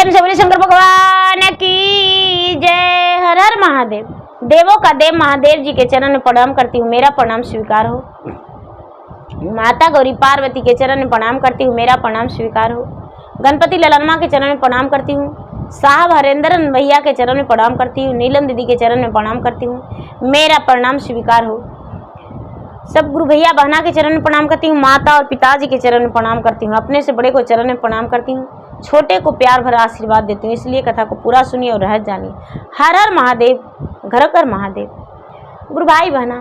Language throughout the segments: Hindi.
प्रेम से बोले शंकर भगवान की जय। हर हर महादेव। देवों का देव महादेव जी के चरण में प्रणाम करती हूँ, मेरा प्रणाम स्वीकार हो। माता गौरी पार्वती के चरण में प्रणाम करती हूँ, मेरा प्रणाम स्वीकार हो। गणपति ललनमा के चरण में प्रणाम करती हूँ। साहब हरेंद्रन भैया के चरण में प्रणाम करती हूँ। नीलम दीदी के चरण में प्रणाम करती हूँ, मेरा प्रणाम स्वीकार हो। सब गुरु भैया बहना के चरण में प्रणाम करती हूँ। माता और पिताजी के चरण में प्रणाम करती हूँ। अपने से बड़े को चरण में प्रणाम करती हूँ, छोटे को प्यार भरा आशीर्वाद देती हूँ। इसलिए कथा को पूरा सुनिए और रहस्य जानिए। हर हर महादेव, घर कर महादेव। गुरु भाई बहना,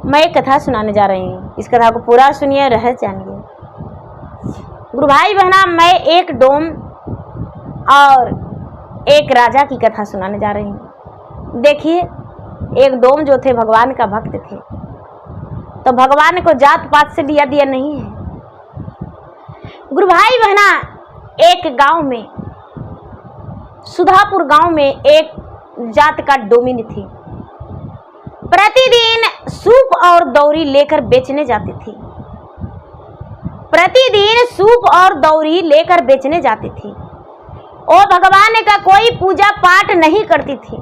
मैं एक कथा सुनाने जा रही हूँ, इस कथा को पूरा सुनिए और रहस्य जानिए। गुरु भाई बहना, मैं एक डोम और एक राजा की कथा सुनाने जा रही हूँ। देखिए, एक डोम जो थे भगवान का भक्त थे, तो भगवान को जात पात से लिया दिया नहीं है। गुरु भाई बहना, एक गांव में, सुधापुर गांव में एक जात का डोमिन थी। प्रतिदिन सूप और दौरी लेकर बेचने जाती थी। प्रतिदिन सूप और दौरी लेकर बेचने जाती थी। वो भगवान का कोई पूजा पाठ नहीं करती थी,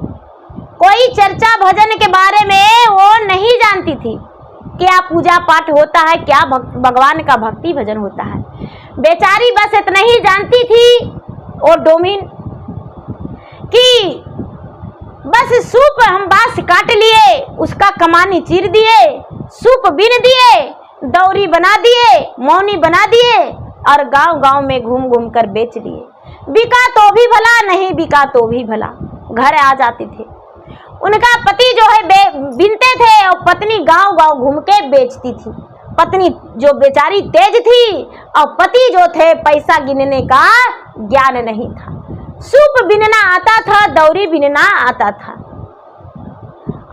कोई चर्चा भजन के बारे में वो नहीं जानती थी। क्या पूजा पाठ होता है, क्या भगवान का भक्ति भजन होता है, बेचारी बस इतना ही जानती थी वो डोमिन कि बस सूप हम बांस काट लिए, उसका कमानी चीर दिए, सूप बीन दिए, दौरी बना दिए, मौनी बना दिए और गांव गांव में घूम घूम कर बेच दिए। बिका तो भी भला, नहीं बिका तो भी भला, घर आ जाती थी। उनका पति जो है बीनते थे और पत्नी गांव गांव घूम के बेचती थी। पत्नी जो बेचारी तेज थी और पति जो थे पैसा गिनने का ज्ञान नहीं था। सूप बिनना आता था, दौरी बिनना आता था।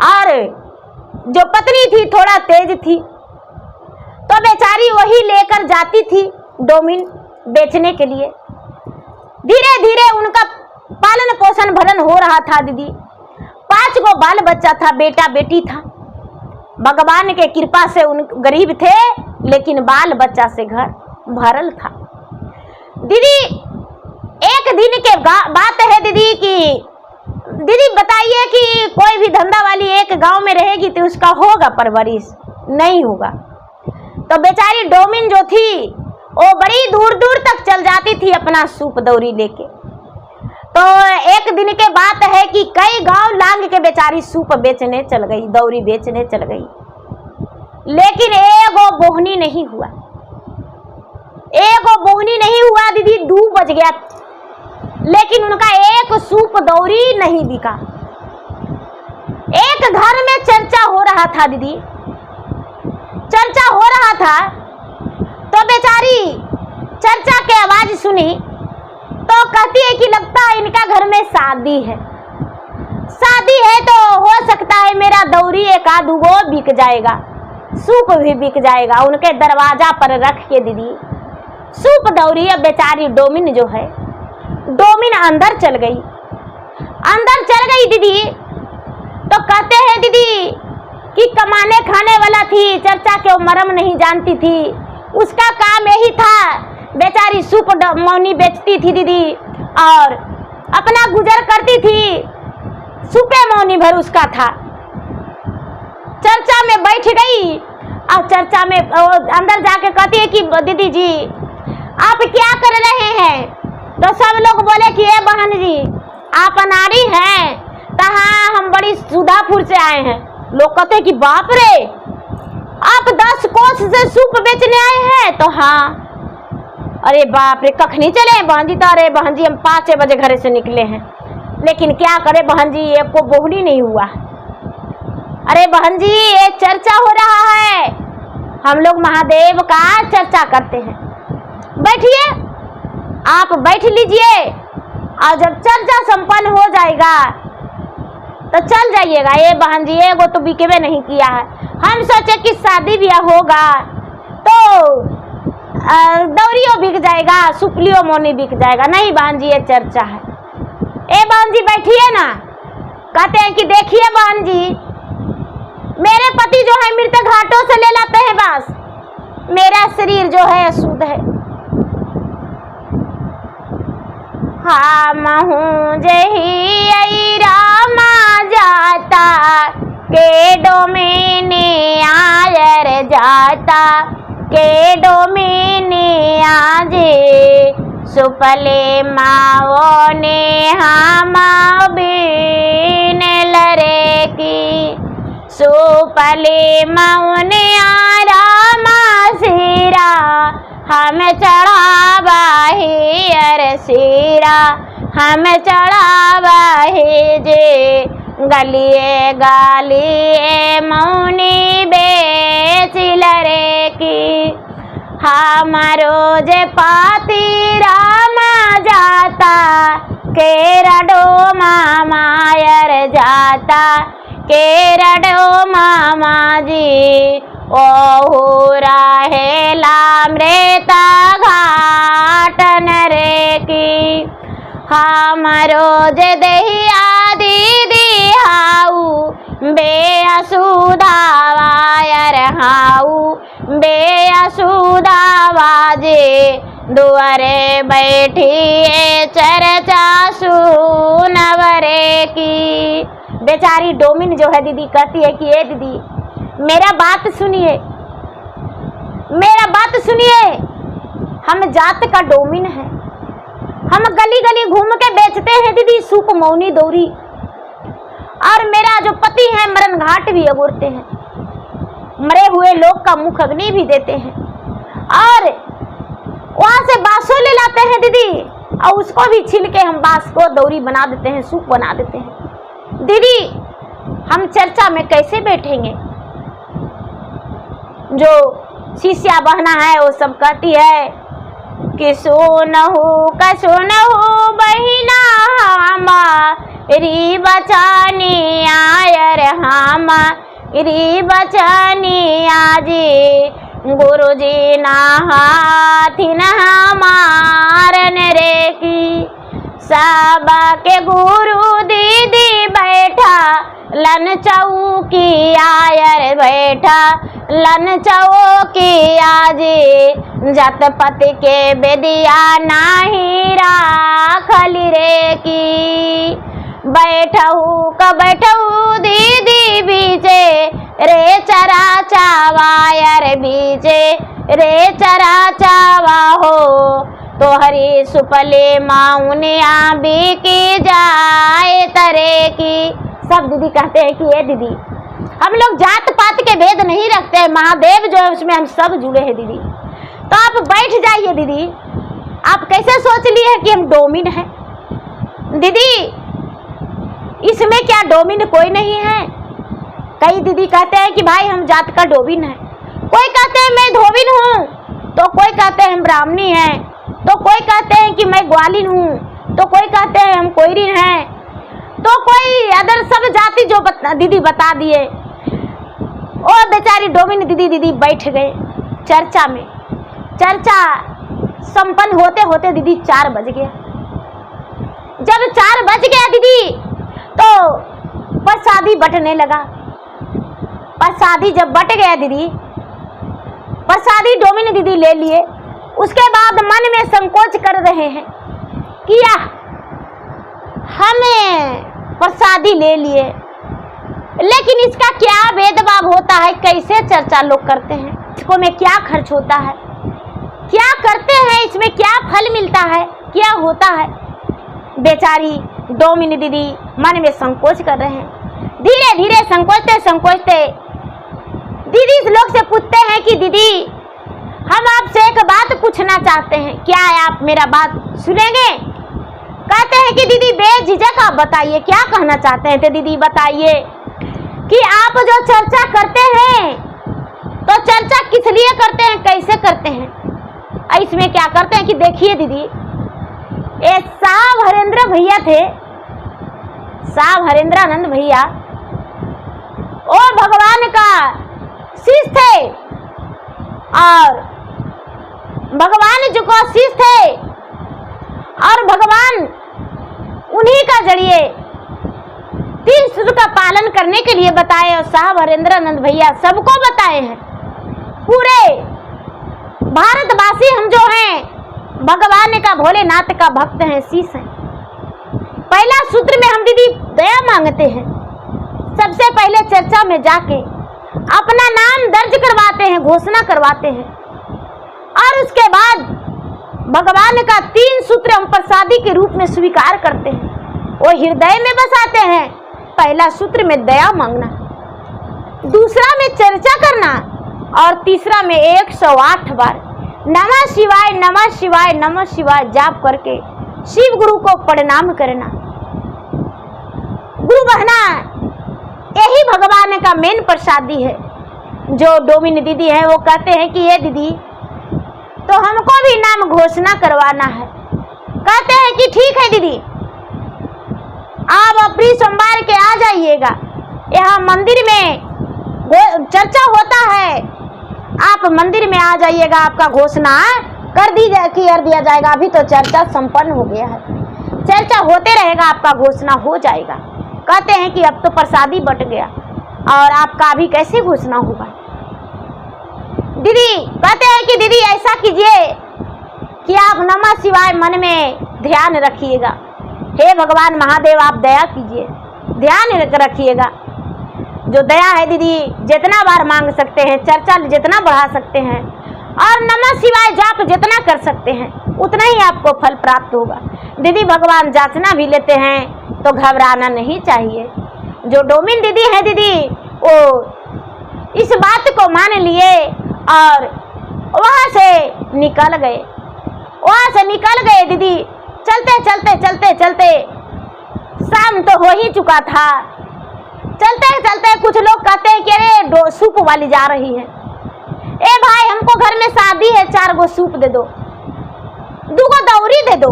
और जो पत्नी थी थोड़ा तेज थी, तो बेचारी वही लेकर जाती थी डोमिन बेचने के लिए। धीरे धीरे उनका पालन पोषण भरण हो रहा था दीदी। 5 गो बाल बच्चा था, बेटा बेटी था। भगवान के कृपा से उन गरीब थे, लेकिन बाल बच्चा से घर भरल था। दीदी, एक दिन के बात है दीदी की, दीदी बताइए कि कोई भी धंधा वाली एक गांव में रहेगी तो उसका होगा परवरिश? नहीं होगा। तो बेचारी डोमिन जो थी वो बड़ी दूर दूर तक चल जाती थी अपना सूप दौरी लेके। तो एक दिन के बात है कि कई गांव लांग के बेचारी सूप बेचने चल गई, दौरी बेचने चल गई, लेकिन एगो बोहनी नहीं हुआ। एगो बोहनी नहीं हुआ दीदी, 2 बज गया, लेकिन उनका एक सूप दौरी नहीं बिका। एक घर में चर्चा हो रहा था दीदी, चर्चा हो रहा था। तो बेचारी चर्चा की आवाज सुनी तो कहती है कि लगता है इनका घर में शादी है। शादी है तो हो सकता है मेरा दौरी 1-2 गो बिक जाएगा, सूप भी बिक जाएगा। उनके दरवाजा पर रख के दीदी सूप दौरी, अब बेचारी डोमिन जो है, डोमिन अंदर चल गई। अंदर चल गई दीदी, तो कहते हैं दीदी कि कमाने खाने वाला थी, चर्चा के मरम नहीं जानती थी। उसका काम यही था, बेचारी सूप मौनी बेचती थी दीदी और अपना गुजर करती थी। सूपे मौनी भर उसका था। चर्चा में बैठ गई और चर्चा में अंदर जाके कहती है कि दीदी जी आप क्या कर रहे हैं? तो सब लोग बोले कि ए बहन जी आप अनाड़ी हैं? तो हाँ, हम बड़ी सुधापुर से आए हैं। लोग कहते हैं कि बाप रे, आप 10 कोस से सूप बेचने आए हैं? तो हाँ। अरे बाप रे, कखनी चले बहन जी? तो अरे बहन जी हम 5 बजे घर से निकले हैं, लेकिन क्या करे बहन जी, एक को बोहनी नहीं हुआ। अरे बहन जी, ये चर्चा हो रहा है, हम लोग महादेव का चर्चा करते हैं। बैठिए, आप बैठ लीजिए और जब चर्चा संपन्न हो जाएगा तो चल जाइएगा। ये बहन जी एगो तो बिकेबे नहीं किया है। हम सोचे कि शादी ब्याह होगा तो दौरियो बिक जाएगा, सुपलियो मोनी बिक जाएगा। नहीं बहन जी, ये चर्चा है। ए बहन जी बैठिए ना। कहते हैं कि देखिए बहन जी, मेरे पति जो है मृत घाटों से ले लाते हैं, बस मेरा शरीर जो है शुद्ध है। हम हूँ जही आई रामा जाता के डोमिने आयर जाता के डोमिने आजे सुपले माओ ने हम बीन लरे की सुपले माओ ने रामा सीरा हम चढ़ावा ही अर सीरा हम चढ़ावा ही जे गलिए गालिए मौनी बेचिल रे की हमारो जे पाती रामा जाता केरा डोमा मायर जाता केरा डोमा माजी ओहु रहे लाम रेता घाटन रे की हमारो जे दहिया दीदी हाऊ बेअसुदावा यर हाऊ बेअसुदावा जे दुआरे बैठी चर्चा सुनवरे की। बेचारी डोमिन जो है दीदी कहती है कि ए दीदी मेरा बात सुनिए, मेरा बात सुनिए, हम जात का डोमिन है, हम गली गली घूम के बेचते हैं दीदी सूप मौनी दौरी, और मेरा जो पति है मरण घाट भी अगोरते हैं, मरे हुए लोग का मुख अग्नि भी देते हैं, और वहां से बांसों ले लाते हैं दीदी, और उसको भी छील के हम बांस को दौरी बना देते हैं, सूप बना देते हैं। दीदी हम चर्चा में कैसे बैठेंगे? जो शिष्या बहना है वो सब कहती है कि सुनहु का सुनहु बहिना हमारी बचानी आयर हमारी बचानी आजी गुरुजी ना हाथिन हमारन रे की सबा के गुरु दीदी बैठा लन चौकी आयर बैठा लन चौकी आजे जत पति के बेदिया नाही राखली रे की बैठऊ का बैठऊ दीदी बीचे रे चरा चावायर बीचे रे चरा चावा हो तो हरी सुपले माउनिया भी की जाए तरे की। सब दीदी कहते हैं कि ये दीदी हम लोग जात पात के भेद नहीं रखते हैं, महादेव जो है उसमें हम सब जुड़े हैं दीदी। तो आप बैठ जाइए दीदी, आप कैसे सोच लिए हैं कि हम डोमिन हैं? दीदी इसमें क्या डोमिन कोई नहीं है। कई दीदी कहते हैं कि भाई हम जात का डोमिन है, कोई कहते हैं मैं धोबिन हूँ, तो कोई कहते हैं हम ब्राह्मणी हैं, तो कोई कहते हैं कि मैं ग्वालिन हूँ, तो कोई कहते हैं हम कोयरिन हैं, तो कोई अदर सब जाति जो दीदी बता दिए। और बेचारी डोमिन दीदी बैठ गए चर्चा में। चर्चा संपन्न होते होते दीदी 4 बज गया। जब 4 बज गया दीदी तो प्रसादी बटने लगा। प्रसादी जब बट गया दीदी, प्रसादी डोमिन दीदी ले लिए। उसके बाद मन में संकोच कर रहे हैं कि हमें प्रसादी ले लिए, लेकिन इसका क्या भेदभाव होता है, कैसे चर्चा लोग करते हैं, इसको में क्या खर्च होता है, क्या करते हैं, इसमें क्या फल मिलता है, क्या होता है। बेचारी डोमिन दीदी मन में संकोच कर रहे हैं। धीरे धीरे संकोचते संकोचते दीदी इस लोग से पूछते हैं कि दीदी हम आपसे एक बात पूछना चाहते हैं, क्या है आप मेरा बात सुनेंगे? कहते हैं कि दीदी बेझिझक आप बताइए क्या कहना चाहते हैं। तो दीदी बताइए कि आप जो चर्चा करते हैं तो चर्चा किस लिए करते हैं, कैसे करते हैं, इसमें क्या करते हैं कि देखिए दीदी ये साहब हरेंद्र भैया थे, साहब हरेंद्रानंद भैया और भगवान का शिष्य थे, और भगवान जो को शिष्य थे, और भगवान उन्हीं का जरिए 3 सूत्र का पालन करने के लिए बताए, और साहब हरेंद्रानंद भैया सबको बताए हैं। पूरे भारतवासी हम जो हैं भगवान का भोलेनाथ का भक्त हैं, शिष्य हैं। पहला सूत्र में हम दीदी दया मांगते हैं। सबसे पहले चर्चा में जाके अपना नाम दर्ज करवाते हैं, घोषणा करवाते हैं, और उसके बाद भगवान का 3 सूत्र हम प्रसादी के रूप में स्वीकार करते हैं, वो हृदय में बसाते हैं। पहला सूत्र में दया मांगना, दूसरा में चर्चा करना, और तीसरा में 108 बार नमः शिवाय नमः शिवाय नमः शिवाय जाप करके शिव गुरु को प्रणाम करना। गुरु बहना, यही भगवान का मेन प्रसादी है। जो डोमिन दीदी है वो कहते हैं कि ये दीदी तो हमको भी नाम घोषणा करवाना है। कहते हैं कि ठीक है दीदी, आप अपनी सोमवार के आ जाइएगा, यहाँ मंदिर में चर्चा होता है, आप मंदिर में आ जाइएगा, आपका घोषणा कर दिया जाएगा। अभी तो चर्चा संपन्न हो गया है, चर्चा होते रहेगा, आपका घोषणा हो जाएगा। कहते हैं कि अब तो प्रसादी बट गया और आपका अभी कैसे घोषणा होगा। दीदी कहते हैं कि दीदी ऐसा कीजिए कि आप नमः शिवाय मन में ध्यान रखिएगा। हे भगवान महादेव, आप दया कीजिए, ध्यान रखिएगा। जो दया है दीदी, जितना बार मांग सकते हैं, चर्चा जितना बढ़ा सकते हैं, और नमः शिवाय जाप जितना कर सकते हैं, उतना ही आपको फल प्राप्त होगा। दीदी भगवान जांचना भी लेते हैं तो घबराना नहीं चाहिए। जो डोमिन दीदी है दीदी, वो इस बात को मान लिए और वहाँ से निकल गए दीदी। चलते शाम तो हो ही चुका था। चलते कुछ लोग कहते हैं कि अरे सूप वाली जा रही है। ए भाई, हमको घर में शादी है, 4 गो सूप दे दो, 2 गो दौरी दे दो,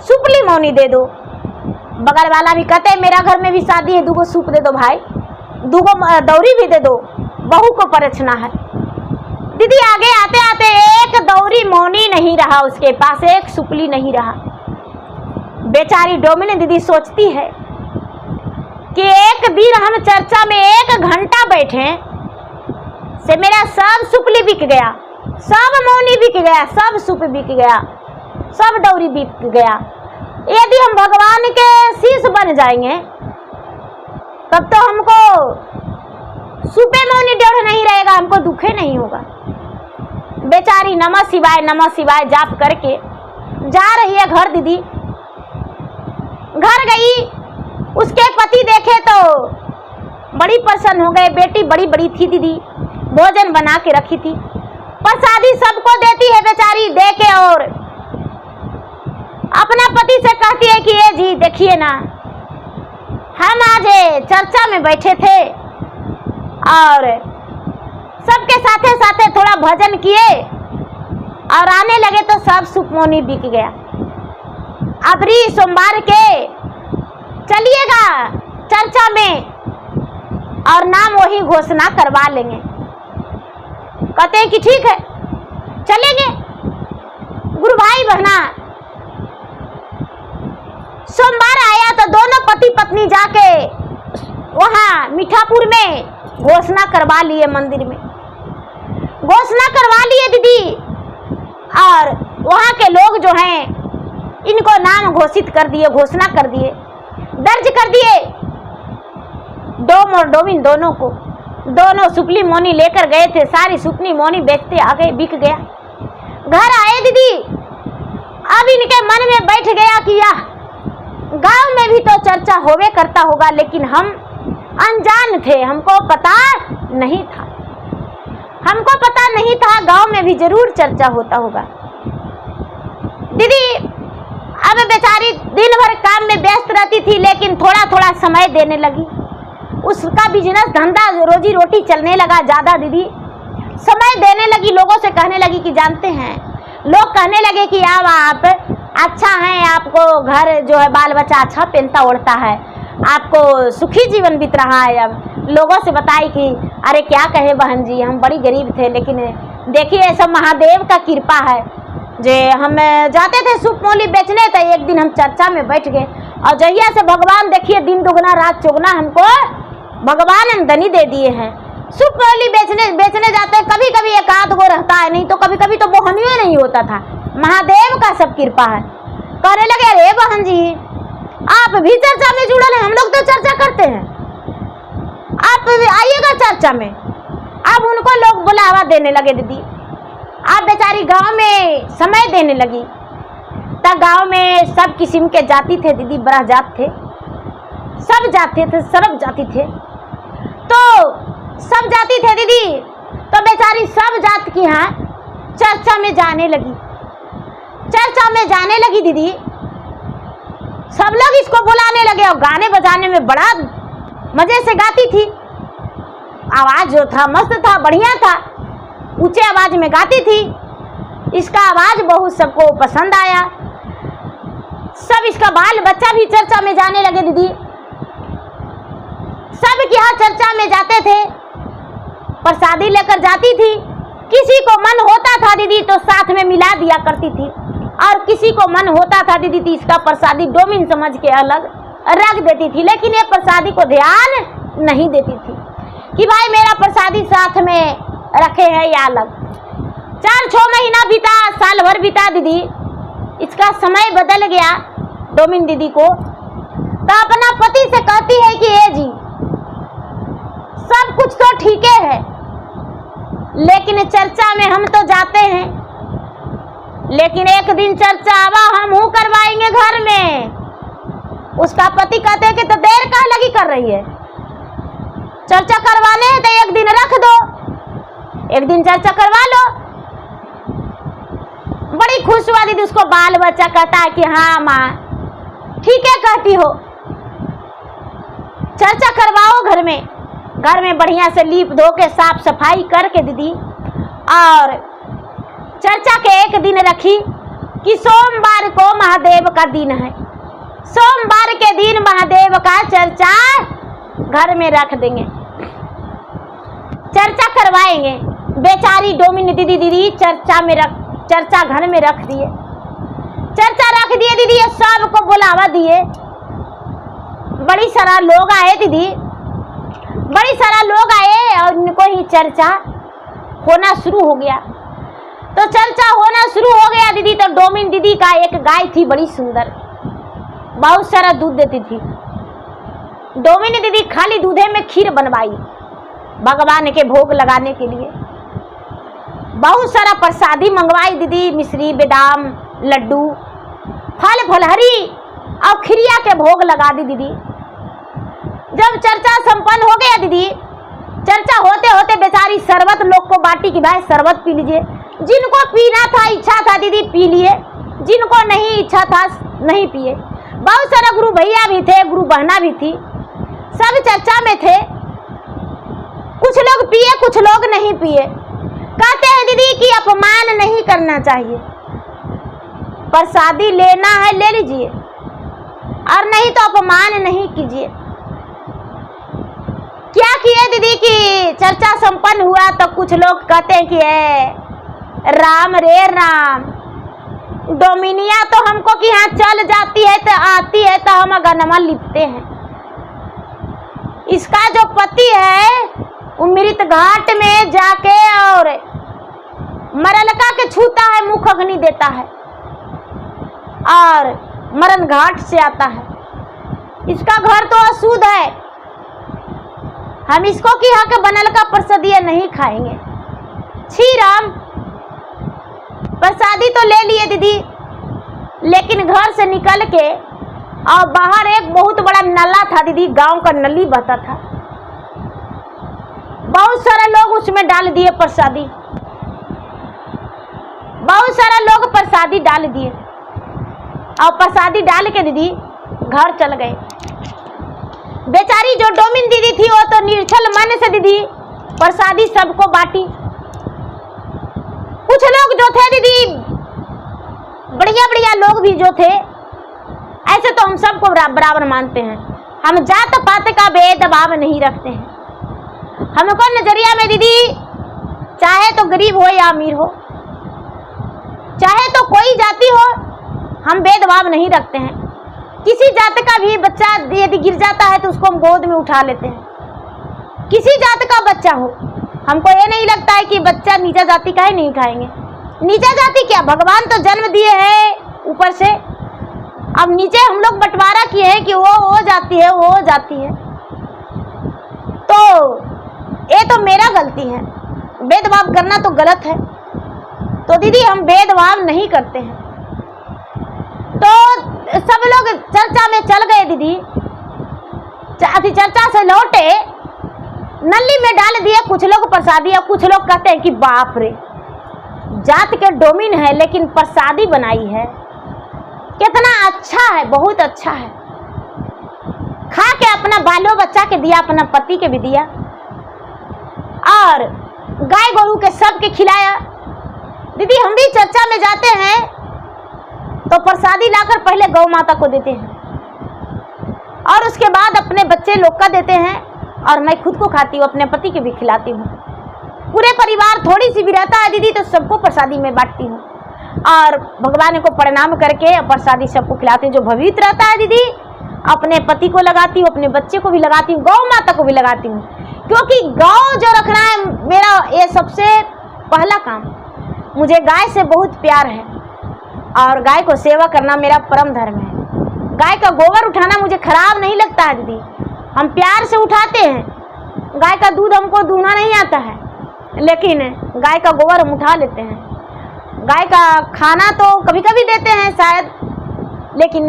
सुपली मौनी दे दो। बगल वाला भी कहते हैं मेरा घर में भी शादी है, 2 गो सूप दे दो भाई, 2 गो दौरी भी दे दो, बहू को परछना है। दीदी आगे आते आते एक दौरी मौनी नहीं रहा, उसके पास एक सुपली नहीं रहा। बेचारी डोमिन दीदी सोचती है कि एक दिन हम चर्चा में 1 घंटा बैठे से मेरा सब सुपली बिक गया, सब मौनी बिक गया, सब सुप बिक गया, सब दौरी बिक गया। यदि हम भगवान के शिष्य बन जाएंगे तब तो हमको सुपे मौनी डेढ़ नहीं रहेगा, हमको दुखे नहीं होगा। बेचारी नमः शिवाय जाप करके जा रही है घर। दीदी घर गई, उसके पति देखे तो बड़ी प्रसन्न हो गए। बेटी बड़ी बड़ी थी दीदी, भोजन बना के रखी थी, प्रसादी सबको देती है बेचारी, दे के और अपना पति से कहती है कि ये जी देखिए ना, हम आज चर्चा में बैठे थे और सबके साथे साथे थोड़ा भजन किए और आने लगे तो सब सुपमोनी बिक गया। अबरी सोमवार के चलिएगा चर्चा में और नाम वही घोषणा करवा लेंगे। कहते हैं कि ठीक है चलेंगे। गुरु भाई बहना, सोमवार आया तो दोनों पति पत्नी जाके वहाँ मीठापुर में घोषणा करवा लिए, मंदिर में घोषणा करवा लिए दीदी। और वहाँ के लोग जो हैं इनको नाम घोषित कर दिए, घोषणा कर दिए, दर्ज कर दिए। डोम और डोमिन दोनों को, दोनों सुपली मोनी लेकर गए थे, सारी सुपली मोनी बेचते आ गए, बिक गया। घर आए दीदी, अब इनके मन में बैठ गया कि यह गांव में भी तो चर्चा होवे करता होगा, लेकिन हम अनजान थे, हमको पता नहीं था, हमको पता नहीं था गांव में भी जरूर चर्चा होता होगा। दीदी अब बेचारी दिन भर काम में व्यस्त रहती थी, लेकिन थोड़ा थोड़ा समय देने लगी। उसका बिजनेस धंधा रोजी रोटी चलने लगा ज़्यादा। दीदी समय देने लगी, लोगों से कहने लगी कि जानते हैं, लोग कहने लगे कि अब आप अच्छा हैं, आपको घर जो है बाल बच्चा अच्छा पहनता ओढ़ता है, आपको सुखी जीवन बीत रहा है। अब लोगों से बताई कि अरे क्या कहे बहन जी, हम बड़ी गरीब थे, लेकिन देखिए सब महादेव का कृपा है। जे हम जाते थे सूप मोली बेचने, तो एक दिन हम चर्चा में बैठ गए और जहिया से भगवान देखिए दिन दुगना रात चौगुना हमको भगवान आमदनी दे दिए हैं। सूप मोली बेचने जाते, कभी कभी 1 आध गो रहता है, नहीं तो कभी कभी तो बोहनियो नहीं होता था। महादेव का सब कृपा है। कहने लगे अरे बहन जी आप भी चर्चा में जुड़े हैं, हम लोग तो चर्चा करते हैं, आप आइएगा चर्चा में। अब उनको लोग बुलावा देने लगे दीदी। आप बेचारी गांव में समय देने लगी। तब गांव में सब किस्म के जाति थे दीदी, बड़ा जात थे, सब जाति थे, सर्व जाति थे। तो सब जाति थे दीदी, तो बेचारी सब जात की यहाँ चर्चा में जाने लगी, चर्चा में जाने लगी दीदी। सब लोग इसको बुलाने लगे और गाने बजाने में बड़ा मजे से गाती थी। आवाज जो था मस्त था, बढ़िया था, ऊंचे आवाज में गाती थी। इसका आवाज बहुत सबको पसंद आया। सब इसका बाल बच्चा भी चर्चा में जाने लगे दीदी। सब यहाँ चर्चा में जाते थे, प्रसादी लेकर जाती थी। किसी को मन होता था दीदी तो साथ में मिला दिया करती थी, और किसी को मन होता था दीदी तो इसका प्रसादी डोमिन समझ के अलग रख देती थी। लेकिन ये प्रसादी को ध्यान नहीं देती थी कि भाई मेरा प्रसादी साथ में रखे हैं या अलग। 4-6 महीना बीता, साल भर बीता दीदी। इसका समय बदल गया डोमिन दीदी को। तो अपना पति से कहती है कि ए जी सब कुछ तो ठीक है, लेकिन चर्चा में हम तो जाते हैं, लेकिन एक दिन चर्चा आवा हम हूँ करवाएंगे घर में। उसका पति कहते हैं कि तो देर कहाँ लगी कर रही है, चर्चा करवाने है तो एक दिन रख दो, एक दिन चर्चा करवा लो। बड़ी खुश हुआ दीदी। उसको बाल बच्चा कहता है कि हाँ माँ ठीक है कहती हो, चर्चा करवाओ घर में। घर में बढ़िया से लीप धो के साफ सफाई करके दीदी, और चर्चा के एक दिन रखी कि सोमवार को महादेव का दिन है, सोमवार के दिन महादेव का चर्चा घर में रख देंगे, चर्चा करवाएंगे। बेचारी डोमिन दीदी चर्चा घर में रख दिए, चर्चा रख दिए दीदी। सबको बुलावा दिए, बड़ी सारा लोग आए दीदी, बड़ी सारा लोग आए और इनको ही चर्चा होना शुरू हो गया। तो चर्चा होना शुरू हो गया दीदी। तो डोमिन दीदी का एक गाय थी बड़ी सुंदर, बहुत सारा दूध देती थी। डोमिन दीदी खाली दूधे में खीर बनवाई भगवान के भोग लगाने के लिए। बहुत सारा प्रसादी मंगवाई दीदी, मिश्री, बादाम, लड्डू, फल फलहरी और खिरिया के भोग लगा दी दीदी। जब चर्चा संपन्न हो गया दीदी, चर्चा होते होते बेचारी शरबत लोग को बांटी कि भाई शरबत पी लीजिए। जिनको पीना था, इच्छा था दीदी पी लिए, जिनको नहीं इच्छा था नहीं पिए। बहुत सारा गुरु भैया भी थे, गुरु बहना भी थी, सब चर्चा में थे। कुछ लोग पिए, कुछ लोग नहीं पिए। कहते हैं दीदी कि अपमान नहीं करना चाहिए, प्रसादी लेना है ले लीजिए, और नहीं तो अपमान नहीं कीजिए। क्या किए दीदी कि चर्चा संपन्न हुआ तो कुछ लोग कहते हैं कि राम रे राम, डोमिनिया तो हमको कि यहाँ चल जाती है तो आती है तो हम गनमा लिपते हैं। इसका जो पति है वो मृत घाट में जाके और मरलका के छूता है, मुख अग्नि देता है और मरण घाट से आता है। इसका घर तो अशुद्ध है, हम इसको कि यहाँ के बनल का प्रसादी नहीं खाएंगे। छी राम, प्रसादी तो ले लिए दीदी, लेकिन घर से निकल के और बाहर एक बहुत बड़ा नला था दीदी, गांव का नली बहता था। बहुत सारे लोग उसमें डाल दिए प्रसादी, बहुत सारे लोग प्रसादी डाल दिए और प्रसादी डाल के दीदी घर चल गए। बेचारी जो डोमिन दीदी थी वो तो निर्छल मन से दीदी प्रसादी सबको बांटी। कुछ लोग जो थे दीदी, बढ़िया बढ़िया लोग भी जो थे, ऐसे तो हम सबको बराबर मानते हैं, हम जात पात का भेदभाव नहीं रखते हैं। हमको नजरिया में दीदी चाहे तो गरीब हो या अमीर हो, चाहे तो कोई जाति हो, हम भेदभाव नहीं रखते हैं। किसी जात का भी बच्चा यदि गिर जाता है तो उसको हम गोद में उठा लेते हैं, किसी जात का बच्चा हो। हमको ये नहीं लगता है कि बच्चा नीचा जाति का ही नहीं खाएंगे। नीचा जाति क्या, भगवान तो जन्म दिए हैं ऊपर से, अब नीचे हम लोग बंटवारा किए हैं कि वो हो जाती है, वो हो जाती है, तो ये तो मेरा गलती है। भेदभाव करना तो गलत है। तो दीदी हम भेदभाव नहीं करते हैं। तो सब लोग चर्चा में चल गए दीदी, चर्चा से लौटे, नली में डाल दिए कुछ लोग प्रसादी। और कुछ लोग कहते हैं कि बाप रे, जात के डोमिन है लेकिन प्रसादी बनाई है, कितना अच्छा है, बहुत अच्छा है। खा के अपना बालो बच्चा के दिया, अपना पति के भी दिया, और गाय गोरू के सब के खिलाया। दीदी हम भी चर्चा में जाते हैं तो प्रसादी लाकर पहले गौ माता को देते हैं और उसके बाद अपने बच्चे लोग का देते हैं, और मैं खुद को खाती हूँ, अपने पति के भी खिलाती हूँ। पूरे परिवार थोड़ी सी भी रहता है दीदी तो सबको प्रसादी में बांटती हूँ, और भगवान को प्रणाम करके प्रसादी सबको खिलाती हूँ। जो भविष्य रहता है दीदी अपने पति को लगाती हूँ, अपने बच्चे को भी लगाती हूँ, गौ माता को भी लगाती हूँ, क्योंकि गौ जो रखना है मेरा ये सबसे पहला काम। मुझे गाय से बहुत प्यार है और गाय को सेवा करना मेरा परम धर्म है। गाय का गोबर उठाना मुझे खराब नहीं लगता है दीदी, हम प्यार से उठाते हैं। गाय का दूध हमको दूना नहीं आता है, लेकिन गाय का गोबर हम उठा लेते हैं। गाय का खाना तो कभी कभी देते हैं शायद, लेकिन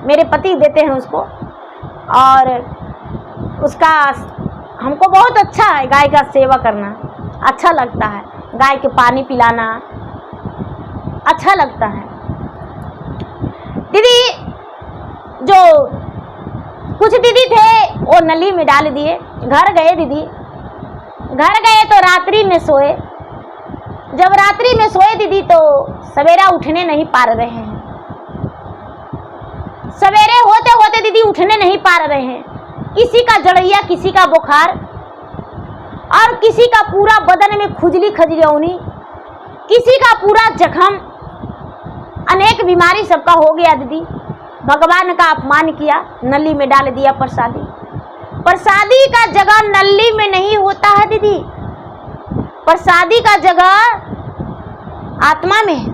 मेरे पति देते हैं उसको, और उसका हमको बहुत अच्छा है। गाय का सेवा करना अच्छा लगता है, गाय के पानी पिलाना अच्छा लगता है। दीदी जो कुछ दीदी थे वो नली में डाल दिए, घर गए दीदी, घर गए तो रात्रि में सोए। जब रात्रि में सोए दीदी तो सवेरा उठने नहीं पा रहे हैं, सवेरे होते होते दीदी उठने नहीं पा रहे हैं। किसी का जड़ैया, किसी का बुखार, और किसी का पूरा बदन में खुजली खजलौनी, किसी का पूरा जख्म, अनेक बीमारी सबका हो गया दीदी। भगवान का अपमान किया, नली में डाल दिया प्रसादी। प्रसादी का जगह नली में नहीं होता है दीदी, प्रसादी का जगह आत्मा में है।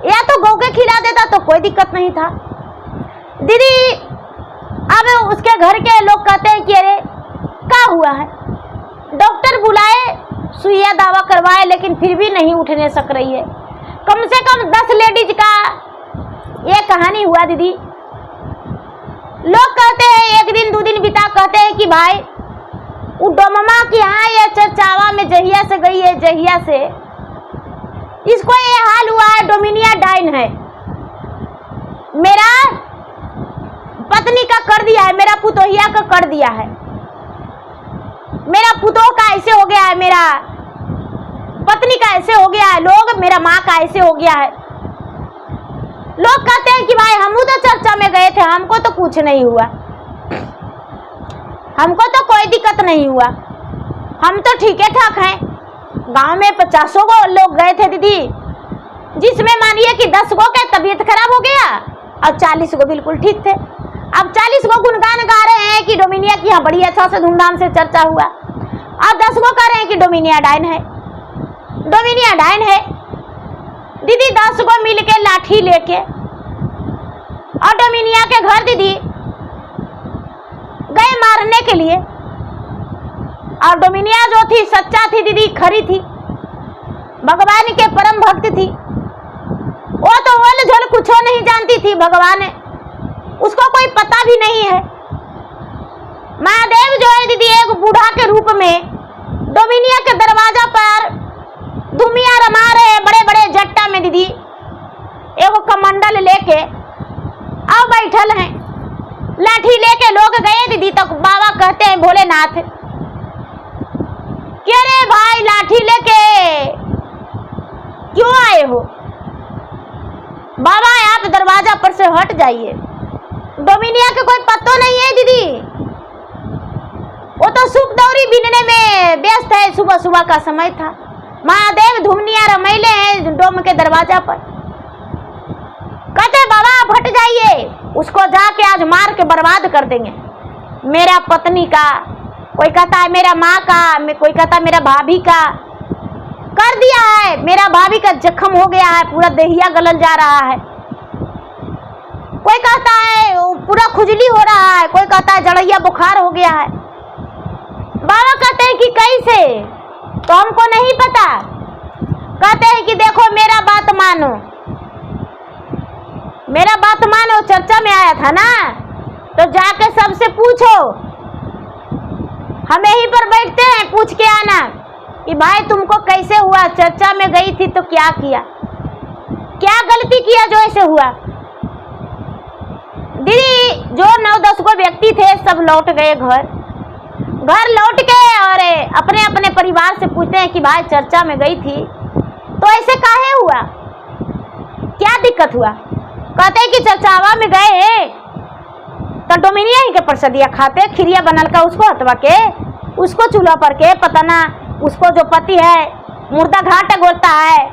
या तो गौ के खिला देता तो कोई दिक्कत नहीं था दीदी। अब उसके घर के लोग कहते हैं कि अरे क्या हुआ है, डॉक्टर बुलाए, सुइया दावा करवाए, लेकिन फिर भी नहीं उठने सक रही है। कम से कम 10 लेडीज का ये कहानी हुआ दीदी। लोग कहते हैं, एक दिन 2 दिन बिता कहते हैं कि भाई वो डोममा की यहाँ ये चर्चावा में जहिया से गई है, जहिया से इसको ये हाल हुआ है, डोमिनिया डाइन है। मेरा पत्नी का कर दिया है, मेरा पुतोहिया का कर दिया है, मेरा पुतोह का ऐसे हो गया है, मेरा पत्नी का ऐसे हो गया है, लोग मेरा माँ का ऐसे हो गया है। लोग कहते हैं कि भाई हम तो चर्चा में गए थे, हमको तो कुछ नहीं हुआ, हमको तो कोई दिक्कत नहीं हुआ, हम तो ठीक ठाक हैं। गांव में 50 गो लोग गए थे दीदी, जिसमें मानिए कि 10 गो का तबीयत खराब हो गया और 40 गो बिल्कुल ठीक थे। अब 40 गो गुणगान गा रहे हैं कि डोमिनिया की यहाँ बड़ी अच्छा से धूमधाम से चर्चा हुआ, और 10 गो कह रहे हैं कि डोमिनिया डाइन है, डोमिनिया डाइन है। दीदी 10 गो मिल के लाठी लेके और डोमिनिया के घर दीदी गए मारने के लिए, और डोमिनिया जो थी सच्चा थी दीदी, खरी थी, भगवान के परम भक्त थी। वो तो ओल झोल कुछ नहीं जानती थी, भगवान उसको कोई पता भी नहीं है। महादेव जो है दीदी एक बूढ़ा के रूप में डोमिनिया के दरवाजा पर धुमिया रमा रहे हैं, बड़े बड़े जट्टा में दीदी, एगो कमंडल लेके अब बैठल हैं, लाठी लेके लोग गए दीदी। तो बाबा कहते हैं भोलेनाथ कि अरे भाई लाठी लेके क्यों आए हो, बाबा आप दरवाजा पर से हट जाइए। डोमिनिया के कोई पत्तो नहीं है दीदी, वो तो सूप दौरी बीनने में व्यस्त है, सुबह सुबह का समय था। महादेव धुमनिया रमैले हैं डोम के दरवाजा पर, कहते बाबा आप हट जाइए, उसको जाके आज मार के बर्बाद कर देंगे। मेरा पत्नी का, कोई कहता है मेरा माँ का, कोई कहता है मेरा भाभी का, कर दिया है। मेरा भाभी का जख्म हो गया है, पूरा देहिया गलल जा रहा है। पूरा खुजली हो रहा है, कोई कहता है जड़ैया बुखार हो गया है। बाबा कहते हैं कि कैसे, तो हमको नहीं पता। कहते हैं कि देखो मेरा बात मानो, मेरा बात मानो, चर्चा में आया था ना, तो जाके सबसे पूछो, हम यहीं पर बैठते हैं, पूछ के आना कि भाई तुमको कैसे हुआ, चर्चा में गई थी तो क्या किया, क्या गलती किया जो ऐसे हुआ। दीदी जो 9-10 को व्यक्ति थे सब लौट गए घर लौट के और अपने अपने परिवार से पूछते हैं कि भाई चर्चा में गई थी तो ऐसे काहे हुआ, क्या दिक्कत हुआ। कहते हैं कि चर्चावा में गए तो डोमिनिया ही के प्रसादिया खाते, खिरिया बनल का उसको हटवा के, उसको चूल्हा पर के, पता ना उसको जो पति है मुर्दा घाट गोलता है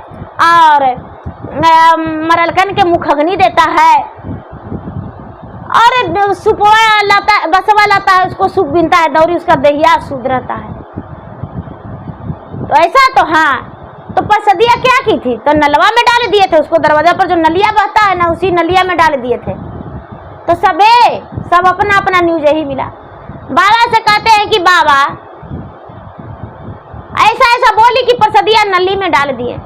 और मरलकन के मुखअग्नि देता है और सुपवा लाता, बसवा लाता है, उसको सूप बिनता है, दौरी उसका दहिया शुद्ध रहता है। तो ऐसा तो हाँ, तो प्रसादिया क्या की थी, तो नलवा में डाल दिए थे, उसको दरवाजा पर जो नलिया बहता है ना उसी नलिया में डाल दिए थे। तो सब अपना अपना न्यूज यही मिला। बाबा से कहते हैं कि बाबा ऐसा ऐसा बोली कि प्रसादिया नली में डाल दिए।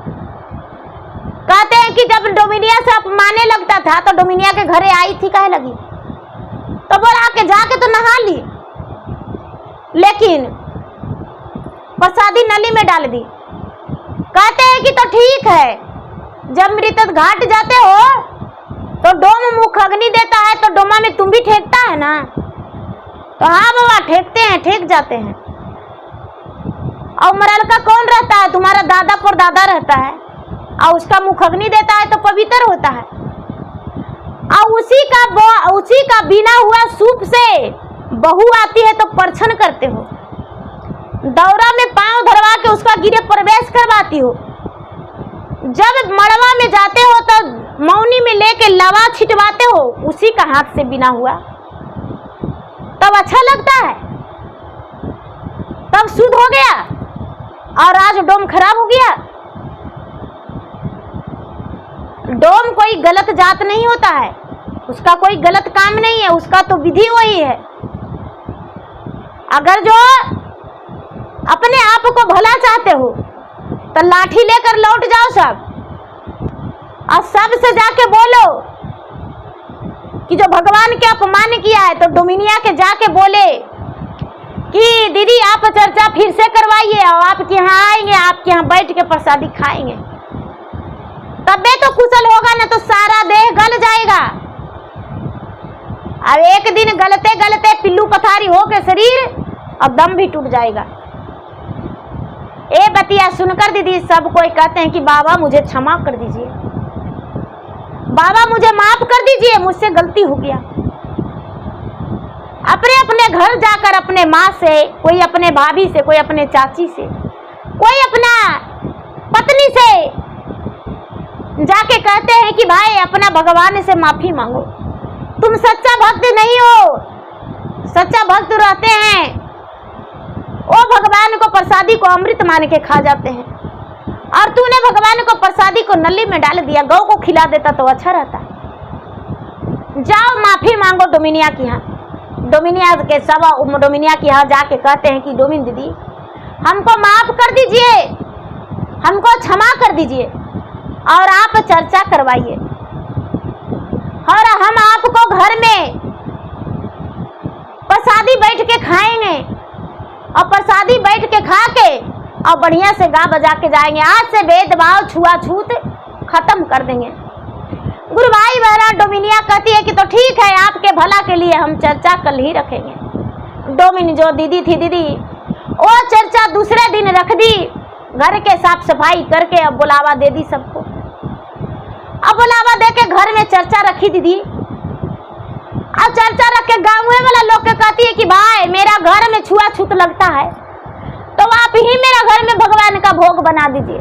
कहते हैं कि जब डोमिनिया से अपमाने लगता था तो डोमिनिया के घरे आई थी, कहे लगी तो बोला के जाके तो नहा ली, लेकिन प्रसादी नली में डाल दी। कहते हैं कि तो ठीक है, जब मृतक घाट जाते हो तो डोम मुखअग्नि देता है तो डोमा में तुम भी ठेकता है ना। तो हाँ बाबा ठेकते हैं, ठेक जाते हैं। और मरल का कौन रहता है, तुम्हारा दादा परदादा रहता है और उसका मुखअग्नि देता है तो पवित्र होता है। और उसी का बिना हुआ सूप से बहू आती है तो परछन करते हो, दौरा में पांव धरवा के उसका गिरे प्रवेश करवाती हो, जब मड़वा में जाते हो तो मौनी में लेके लवा छिटवाते हो, उसी का हाथ से बिना हुआ, तब अच्छा लगता है, तब शुद्ध हो गया। और आज डोम खराब हो गया। डोम कोई गलत जात नहीं होता है, उसका कोई गलत काम नहीं है, उसका तो विधि वही है। अगर जो अपने आप को भला चाहते हो तो लाठी लेकर लौट जाओ सब, और सबसे जाके बोलो कि जो भगवान के अपमान किया है, तो डोमिनिया के जाके बोले कि दीदी आप चर्चा फिर से करवाइए और आपके यहाँ आएंगे, आपके यहाँ बैठ के प्रसादी खाएंगे, तबे तो कुशल होगा, ना तो सारा देह गल जाएगा। अब एक दिन गलते गलते पिल्लू पथारी हो के शरीर और दम भी टूट जाएगा। ए बतिया सुनकर दीदी सब कोई कहते हैं कि बाबा मुझे क्षमा कर दीजिए, बाबा मुझे माफ कर दीजिए, मुझसे गलती हो गया। अपने अपने घर जाकर अपने माँ से, कोई अपने भाभी से, कोई अपने चाची से, कोई अपना पत्नी से जाके कहते हैं कि भाई अपना भगवान से माफी मांगो। तुम सच्चा भक्त नहीं हो, सच्चा भक्त रहते हैं वो भगवान को प्रसादी को अमृत मान के खा जाते हैं, और तूने भगवान को प्रसादी को नली में डाल दिया, गौ को खिला देता तो अच्छा रहता। जाओ माफी मांगो डोमिनिया की यहाँ। डोमिनिया के सब डोमिनिया की यहाँ जाके कहते हैं कि डोमिन दीदी हमको माफ कर दीजिए, हमको क्षमा कर दीजिए और आप चर्चा करवाइए, और हम आपको घर में प्रसादी बैठ के खाएंगे, और प्रसादी बैठ के खा के और बढ़िया से गा बजा के जाएंगे। आज से भेदभाव छुआछूत खत्म कर देंगे। गुरुभाई बहरा डोमिनिया कहती है कि तो ठीक है, आपके भला के लिए हम चर्चा कल ही रखेंगे। डोमिन जो दीदी थी, दीदी वो चर्चा दूसरे दिन रख दी, घर के साफ सफाई करके अब बुलावा दे दी सबको। अब बुलावा दे के घर में चर्चा रखी दीदी, अब चर्चा रख के गाँव वाला लोग के कहती है कि भाई मेरा घर में छुआछूत लगता है तो आप ही मेरा घर में भगवान का भोग बना दीजिए।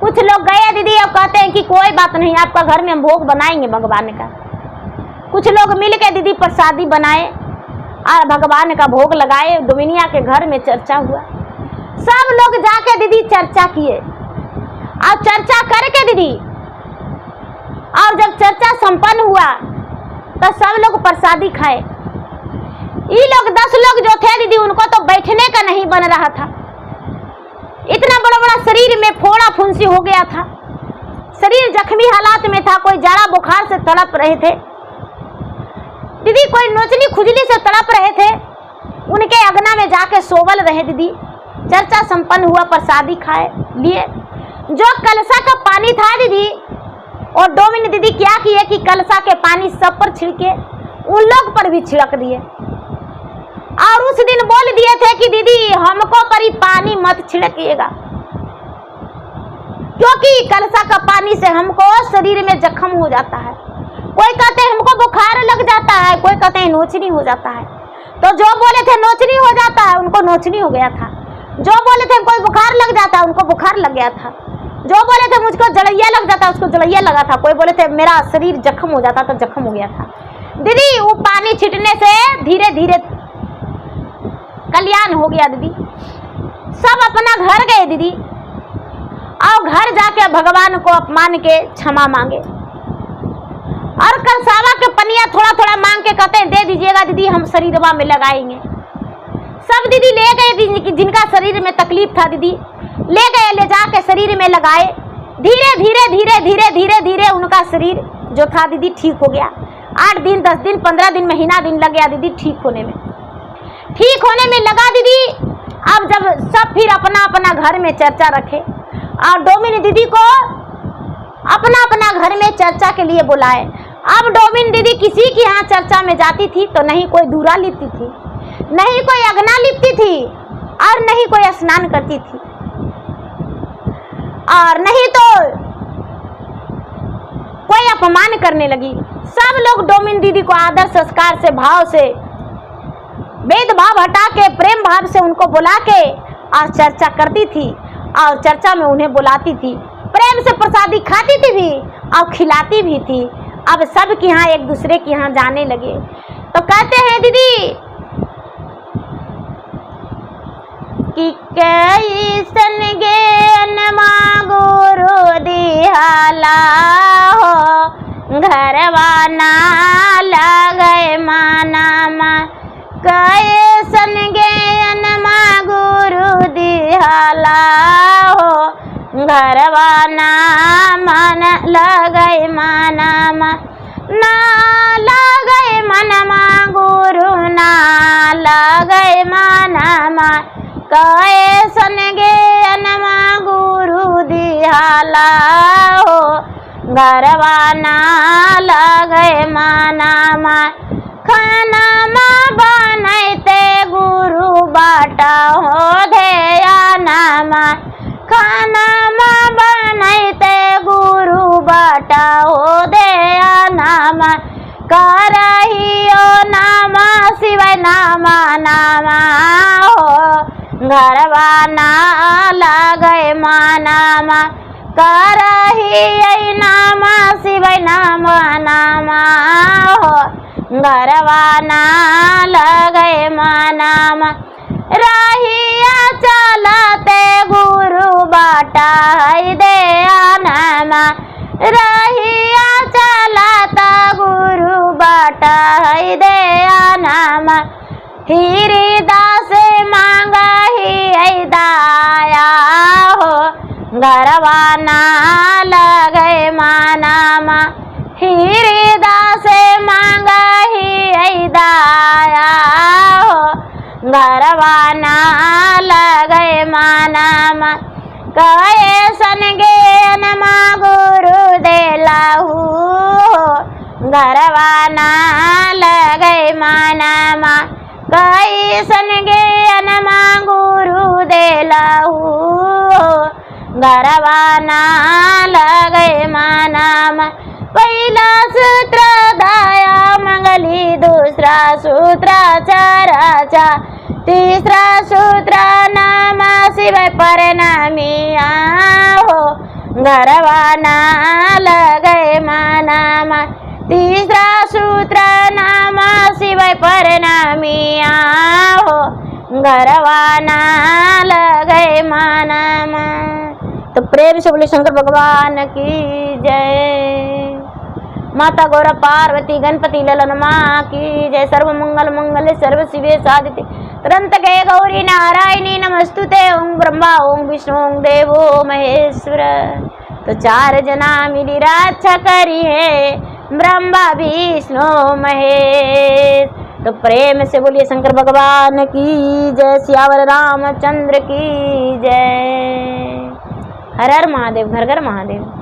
कुछ लोग गए दीदी और कहते हैं कि कोई बात नहीं, आपका घर में हम भोग बनाएंगे भगवान का। कुछ लोग मिल के दीदी प्रसादी बनाए और भगवान का भोग लगाए। डोमिनिया के घर में चर्चा हुआ, सब लोग जाके दीदी चर्चा किए, और चर्चा करके दीदी, और जब चर्चा संपन्न हुआ तो सब लोग प्रसादी खाए। ये लोग 10 लोग जो थे दीदी, उनको तो बैठने का नहीं बन रहा था। इतना बड़ा बड़ा शरीर में फोड़ा फुंसी हो गया था, शरीर जख्मी हालात में था। कोई जाड़ा बुखार से तड़प रहे थे दीदी, कोई नोचनी खुजली से तड़प रहे थे। उनके अगना में जाके सोवल रहे दीदी। चर्चा संपन्न हुआ, प्रसादी खाए लिए। जो कलसा का पानी था दीदी, और डोमिन दीदी क्या किए कि कलसा के पानी सब पर छिड़के, उन लोग पर भी छिड़क दिए। और उस दिन बोल दिए थे कि दीदी हमको पर ही पानी मत छिड़किएगा, क्योंकि कलसा का पानी से हमको शरीर में जख्म हो जाता है। कोई कहते हैं हमको बुखार लग जाता है, कोई कहते हैं नोचनी हो जाता है। तो जो बोले थे नोचनी हो जाता है, उनको नोचनी हो गया था। जो बोले थे कोई बुखार लग जाता है, उनको बुखार लग गया था। जो बोले थे मुझको जड़ैया लग जाता है, उसको जड़ैया लगा था। कोई बोले थे मेरा शरीर जख्म हो जाता, तो जख्म हो गया था। दीदी वो पानी छिटने से धीरे धीरे कल्याण हो गया दीदी। सब अपना घर गए दीदी, और घर जाके भगवान को अपमान के क्षमा मांगे। और कलसावा के पनिया थोड़ा थोड़ा मांग के कहते हैं दे दीजिएगा दीदी, हम शरीरवा में लगाएंगे। सब दीदी ले गए, जिनका शरीर में तकलीफ था दीदी ले गए, ले जाके शरीर में लगाए। धीरे धीरे धीरे धीरे धीरे धीरे उनका शरीर जो था दीदी ठीक हो गया। 8 दिन 10 दिन 15 दिन महीना दिन लग गया दीदी ठीक होने में। ठीक होने में लगा दीदी। अब जब सब फिर अपना अपना घर में चर्चा रखे, और डोमिन दीदी को अपना अपना घर में चर्चा के लिए बुलाए। अब डोमिन दीदी किसी के यहाँ चर्चा में जाती थी तो नहीं कोई दूरा लिपती थी, नहीं कोई अगना लिपती थी, और नहीं कोई स्नान करती थी, और नहीं तो कोई अपमान करने लगी। सब लोग डोमिन दीदी को आदर संस्कार से, भाव से, भेदभाव हटा के प्रेम भाव से उनको बुला के और चर्चा करती थी, और चर्चा में उन्हें बुलाती थी। प्रेम से प्रसादी खाती थी भी और खिलाती भी थी। अब सब के यहाँ एक दूसरे के यहाँ जाने लगे। तो कहते हैं दीदी कि कैसन ज्ञानमा गुरु दिहाला हो, घरवा ना लगे मानामा। कैसन ज्ञानमा गुरु दिहाला हो, घरवा ना मन लगे मानामा। ना लगे मनमा गुरु ना लगे मानामा। कैसन ज्ञानमा गुरु दिहाला हो, घरवा ना लगे मानामा। खानामा बनैते गुरु बाटा हो ध्यानमा। खानामा बनैते गुरु बाटा हो ध्यानमा। करहियो नामा शिवाय नामा नामा हो, घरवा ना लगे मानामा। करहियो नामा शिवाय नामा नामा हो, घरवा ना लगे मानामा। रहिया चलते गुरु बाटा है ध्यानमा। रहिया चलता गुरु बाटा है ध्यानमा। हृदय मांगा ही दाया हो, घरवा ना लगे मानामा। हृदय मांगा ही दाया हो, घरवा ना लगे मानामा। कैसन ज्ञानमा गुरु देलाहू हो, घरवा ना लगे मानामा। कैसन ज्ञानमा गुरु देलाहू हो, घरवा ना लगे मानामा। पहला सूत्र दया मंगली, दूसरा सूत्र चराचा, तीसरा सूत्र नामा शिवाय परिणामिया हो, घरवा ना लगे मानामा। तीसरा सूत्र नामा शिवाय परिणामिया हो, घरवा ना लगे मानामा। तो प्रेम से बोले शंकर भगवान की जय। माता गौर पार्वती गणपति ललन माँ की जय। सर्व मंगल मंगल सर्व शिवे साधिते तुरंत गए गौरी नारायणी नमस्तुते। ओम ब्रह्मा ओम विष्णु ओम देवो महेश्वर। तो चार जना मिली रक्षा करी है ब्रह्मा विष्णु महेश। तो प्रेम से बोलिए शंकर भगवान की जय। सियावर रामचंद्र की जय। हर हर महादेव, घर घर महादेव।